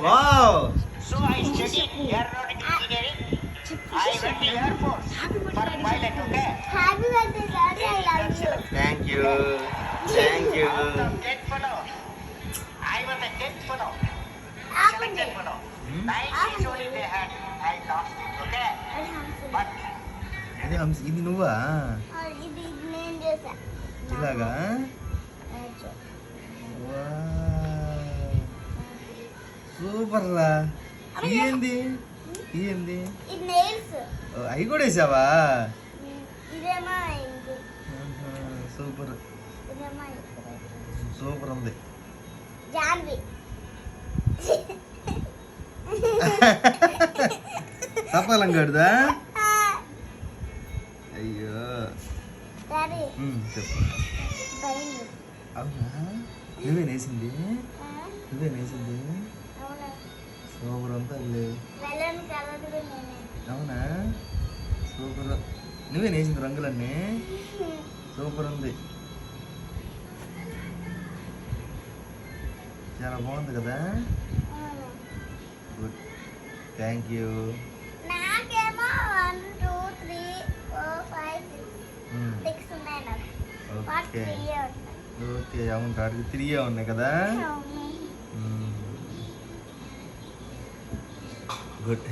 Wow So I studied aeronautical engineering. I went to Air Force for pilot, okay? Happy birthday, Daddy. I love you. Thank you thank you Out of 10 fellow, I was the 10th fellow, selected fellow. 9 days only they had. I lost it, okay? But అదే హంస ఇది నువ్వా ఇది నేను చేసా ఇలాగా super రా ఏంది ఏంది ఇది నెయిల్స్ అవి కూడా వేసావా ఇదేమో ఇది సూపర్ ఇదేమో సూపర్ ఉంది జాన్వి తప్పాలం కడుదా అయ్యో డాడీ చెప్పు బైంది అవునా నువ్వే నేసింది నువ్వే నేసింది అవునా సూపర్ అంతా లేదు మెలన్ కలర్ నేనే అవునా సూపర్ నువ్వే నేసింది రంగులన్నీ సూపర్ ఉంది చాలా బాగుంది కదా గుడ్ థ్యాంక్ యూ నాకేమో 1 2 3 4 5 6 ఉన్నాయి నాకు వాట్ ఓకే 3 ఉన్నాయి ఓకే అవును కాడికి 3 ఉన్నాయి కదా అవును గుడ్